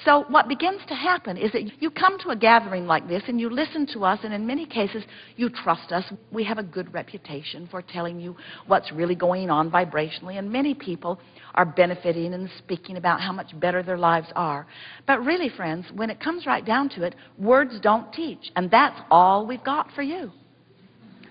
So what begins to happen is that you come to a gathering like this and you listen to us, and in many cases you trust us. We have a good reputation for telling you what's really going on vibrationally, and many people are benefiting and speaking about how much better their lives are. But really, friends, when it comes right down to it, words don't teach, and that's all we've got for you.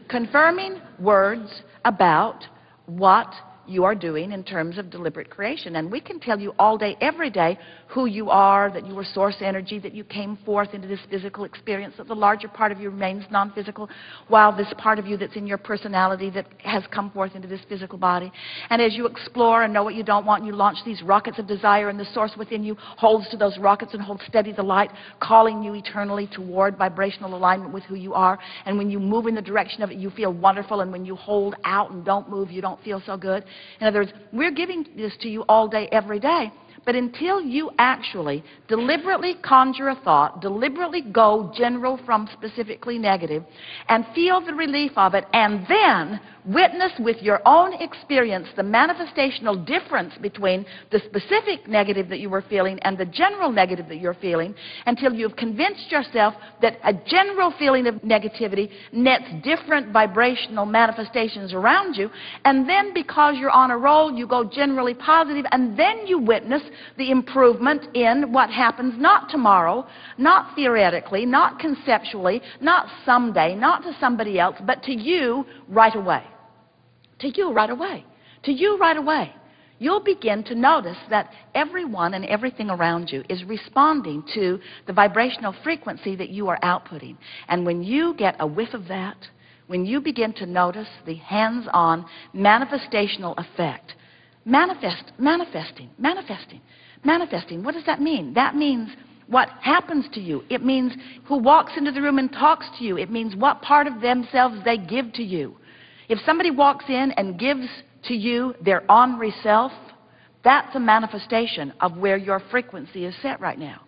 Confirming words about what you are doing in terms of deliberate creation. And we can tell you all day, every day, who you are, that you were source energy, that you came forth into this physical experience, that the larger part of you remains non-physical, while this part of you that's in your personality that has come forth into this physical body. And as you explore and know what you don't want, you launch these rockets of desire, and the source within you holds to those rockets and holds steady the light, calling you eternally toward vibrational alignment with who you are. And when you move in the direction of it, you feel wonderful, and when you hold out and don't move, you don't feel so good. In other words, we're giving this to you all day, every day. But until you actually deliberately conjure a thought, deliberately go general from specifically negative, and feel the relief of it, and then witness with your own experience the manifestational difference between the specific negative that you were feeling and the general negative that you're feeling, until you've convinced yourself that a general feeling of negativity nets different vibrational manifestations around you, and then because you're on a roll, you go generally positive, and then you witness the improvement in what happens not tomorrow, not theoretically, not conceptually, not someday, not to somebody else, but to you right away. To you right away. To you right away. You'll begin to notice that everyone and everything around you is responding to the vibrational frequency that you are outputting. And when you get a whiff of that, when you begin to notice the hands-on manifestational effect, manifesting. What does that mean? That means what happens to you. It means who walks into the room and talks to you. It means what part of themselves they give to you. If somebody walks in and gives to you their ornery self, that's a manifestation of where your frequency is set right now.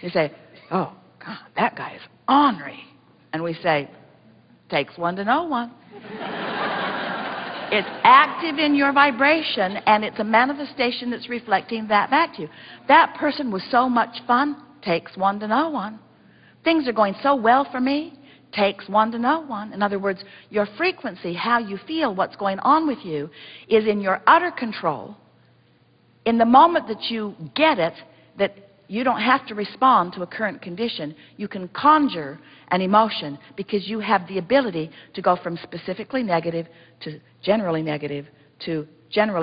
You say, oh, God, that guy is ornery. And we say, takes one to know one. It's active in your vibration, and it's a manifestation that's reflecting that back to you. That person was so much fun, takes one to know one. Things are going so well for me, takes one to know one. In other words, your frequency, how you feel, what's going on with you, is in your utter control. In the moment that you get it, that you don't have to respond to a current condition, you can conjure an emotion because you have the ability to go from specifically negative to generally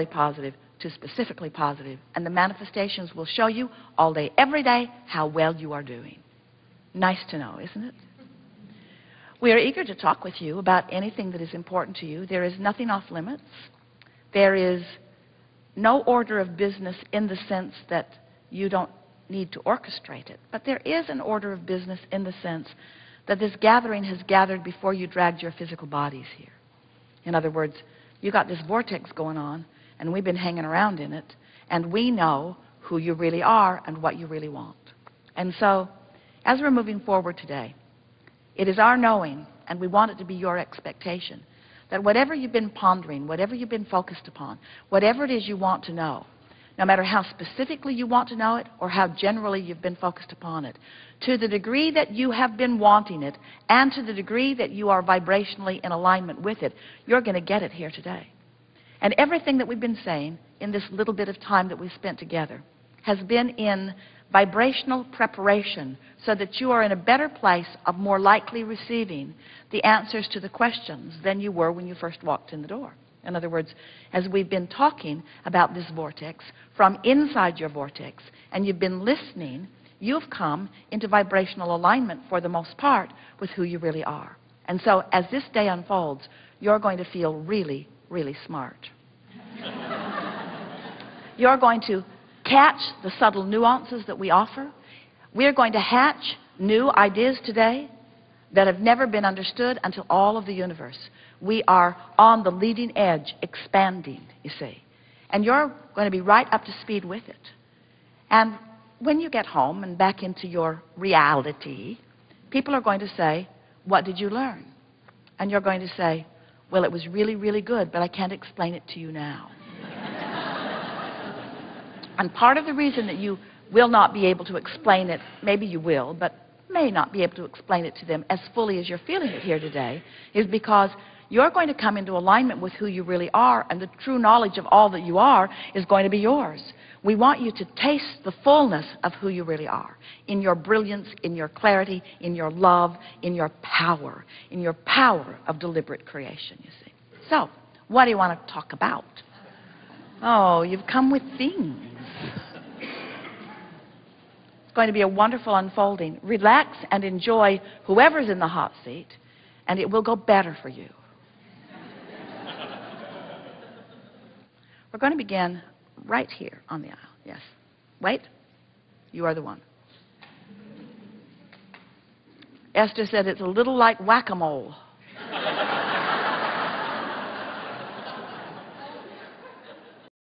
positive to specifically positive. And the manifestations will show you all day, every day, how well you are doing. Nice to know, isn't it? We are eager to talk with you about anything that is important to you. There is nothing off limits. There is no order of business in the sense that you don't need to orchestrate it. But there is an order of business in the sense that this gathering has gathered before you dragged your physical bodies here. In other words, you got this vortex going on, and we've been hanging around in it, and we know who you really are and what you really want. And so, as we're moving forward today, it is our knowing, and we want it to be your expectation, that whatever you've been pondering, whatever you've been focused upon, whatever it is you want to know, no matter how specifically you want to know it or how generally you've been focused upon it, to the degree that you have been wanting it and to the degree that you are vibrationally in alignment with it, you're going to get it here today. And everything that we've been saying in this little bit of time that we've spent together has been in vibrational preparation so that you are in a better place of more likely receiving the answers to the questions than you were when you first walked in the door. In other words, as we've been talking about this vortex from inside your vortex, and you've been listening, you've come into vibrational alignment for the most part with who you really are. And so as this day unfolds, you're going to feel really, really smart. You're going to catch the subtle nuances that we offer. We're going to hatch new ideas today that have never been understood until all of the universe. We are on the leading edge, expanding, you see. And you're going to be right up to speed with it. And when you get home and back into your reality, people are going to say, what did you learn? And you're going to say, well, it was really, really good, but I can't explain it to you now. And part of the reason that you will not be able to explain it. Maybe you will, but may not be able to explain it to them as fully as you're feeling it here today, is because you're going to come into alignment with who you really are, and the true knowledge of all that you are is going to be yours. We want you to taste the fullness of who you really are, in your brilliance, in your clarity, in your love, in your power of deliberate creation, you see. So, what do you want to talk about? Oh, you've come with things. It's going to be a wonderful unfolding. Relax and enjoy whoever's in the hot seat, and it will go better for you. We're going to begin right here on the aisle. Yes. Wait. You are the one. Esther said it's a little like whack-a-mole.